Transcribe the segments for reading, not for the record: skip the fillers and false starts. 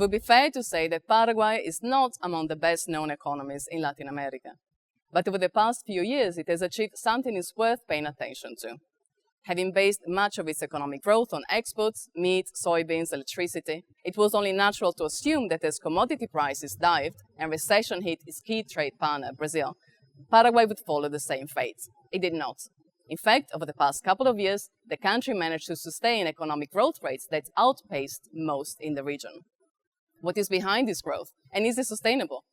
would be fair to say that Paraguay is not among the best-known economies in Latin America. But over the past few years, it has achieved something is worth paying attention to. Having based much of its economic growth on exports, meat, soybeans, electricity, it was only natural to assume that as commodity prices dived and recession hit its key trade partner, Brazil, Paraguay would follow the same fate. It did not. In fact, over the past couple of years, the country managed to sustain economic growth rates that outpaced most in the region. What is behind this growth, and is it sustainable?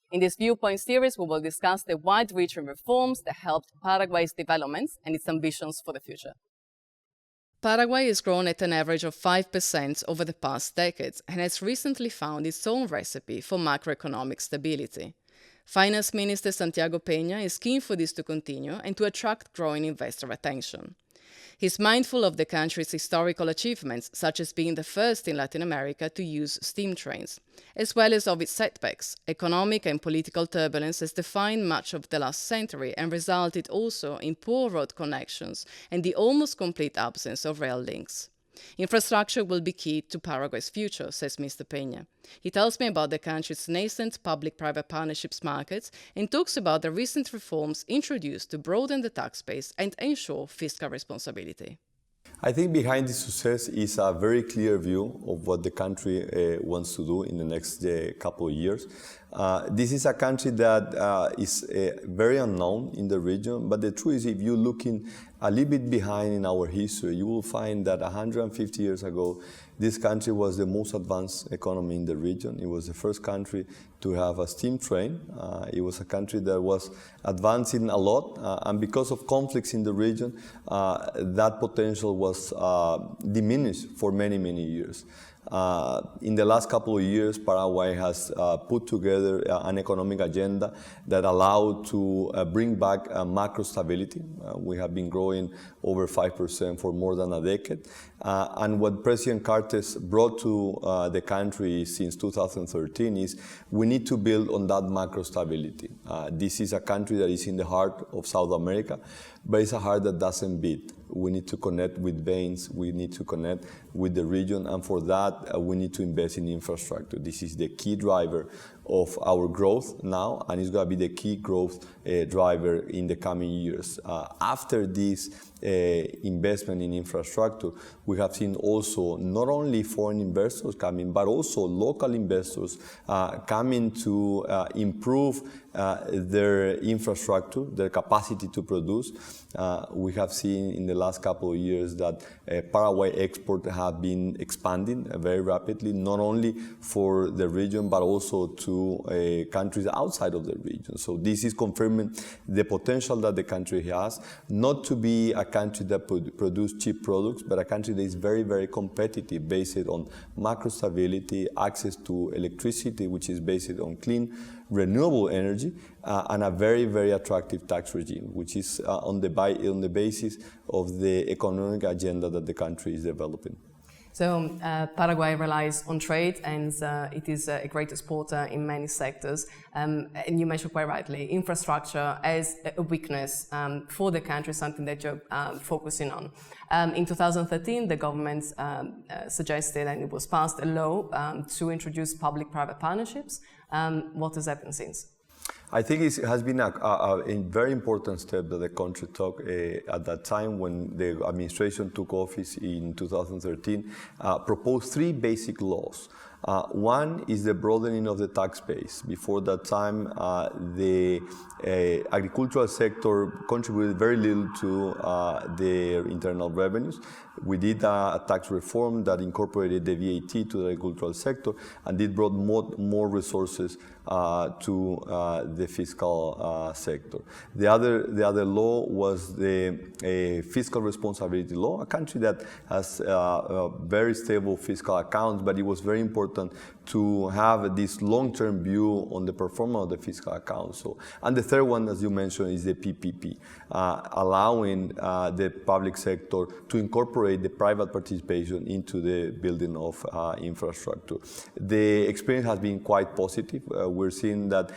In this Viewpoint series, we will discuss the wide-reaching reforms that helped Paraguay's development and its ambitions for the future. Paraguay has grown at an average of 5% over the past decades and has recently found its own recipe for macroeconomic stability. Finance Minister Santiago Peña is keen for this to continue and to attract growing investor attention. He's mindful of the country's historical achievements, such as being the first in Latin America to use steam trains, as well as of its setbacks. Economic and political turbulence has defined much of the last century and resulted also in poor road connections and the almost complete absence of rail links. Infrastructure will be key to Paraguay's future, says Mr. Peña. He tells me about the country's nascent public-private partnerships markets and talks about the recent reforms introduced to broaden the tax base and ensure fiscal responsibility. I think behind this success is a very clear view of what the country wants to do in the next couple of years. This is a country that is very unknown in the region, but the truth is, if you're looking a little bit behind in our history, you will find that 150 years ago, this country was the most advanced economy in the region. It was the first country to have a steam train. It was a country that was advancing a lot, and because of conflicts in the region, that potential was diminished for many, many years. In the last couple of years, Paraguay has put together an economic agenda that allowed to bring back macro stability. We have been growing over 5% for more than a decade. And what President Cartes brought to the country since 2013 is we need to build on that macro stability. This is a country that is in the heart of South America, but it's a heart that doesn't beat. We need to connect with veins, we need to connect with the region, and for that we need to invest in infrastructure. This is the key driver of our growth now, and it's going to be the key growth driver in the coming years. After this investment in infrastructure, we have seen also not only foreign investors coming, but also local investors coming to improve their infrastructure, their capacity to produce. We have seen in the last couple of years that Paraguay exports have been expanding very rapidly, not only for the region, but also to countries outside of the region. So this is confirming the potential that the country has, not to be a country that produces cheap products, but a country that is very, very competitive, based on macro stability, access to electricity, which is based on clean, renewable energy, and a very, very attractive tax regime, which is on the basis of the economic agenda that the country is developing. So Paraguay relies on trade, and it is a great exporter in many sectors. And you mentioned quite rightly, infrastructure as a weakness for the country, something that you're focusing on. In 2013, the government suggested, and it was passed, a law to introduce public-private partnerships. What has happened since? I think it has been a very important step that the country took at that time when the administration took office in 2013, proposed three basic laws. One is the broadening of the tax base. Before that time, the agricultural sector contributed very little to their internal revenues. We did a tax reform that incorporated the VAT to the agricultural sector, and it brought more resources to the fiscal sector. The other law was the fiscal responsibility law, a country that has very stable fiscal accounts, but it was very important to have this long-term view on the performance of the fiscal accounts. And the third one, as you mentioned, is the PPP, allowing the public sector to incorporate the private participation into the building of infrastructure. The experience has been quite positive. We're seeing that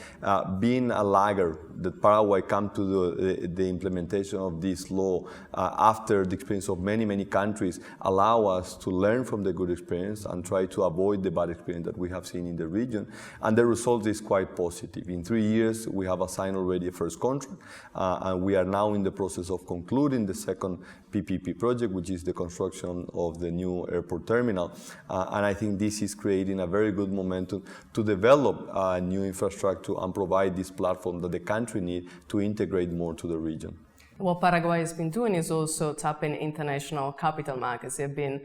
being a laggard, that Paraguay come to the implementation of this law after the experience of many countries, allow us to learn from the good experience and try to avoid the bad experience that we have seen in the region. And the result is quite positive. In 3 years, we have assigned already a first contract, and we are now in the process of concluding the second PPP project, which is the construction of the new airport terminal. And I think this is creating a very good momentum to develop new infrastructure and provide this platform that the country needs to integrate more to the region. What Paraguay has been doing is also tapping international capital markets. They've been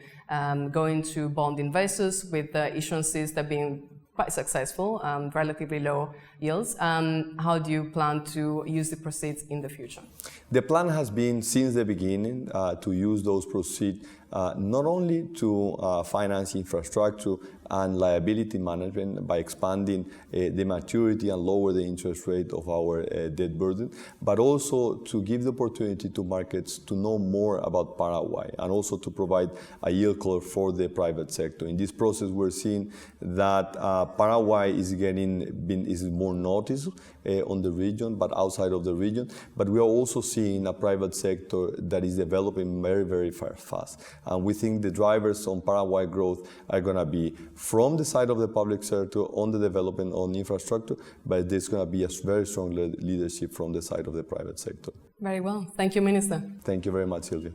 going to bond investors with issuances that have been quite successful, relatively low yields. How do you plan to use the proceeds in the future? The plan has been, since the beginning, to use those proceeds not only to finance infrastructure and liability management by expanding the maturity and lower the interest rate of our debt burden, but also to give the opportunity to markets to know more about Paraguay and also to provide a yield curve for the private sector. In this process, we're seeing that Paraguay is more noticed on the region, but outside of the region. But we are also seeing a private sector that is developing very, very fast. And we think the drivers on Paraguay growth are going to be from the side of the public sector on the development on infrastructure, but there's going to be a very strong leadership from the side of the private sector. Very well. Thank you, Minister. Thank you very much, Silvia.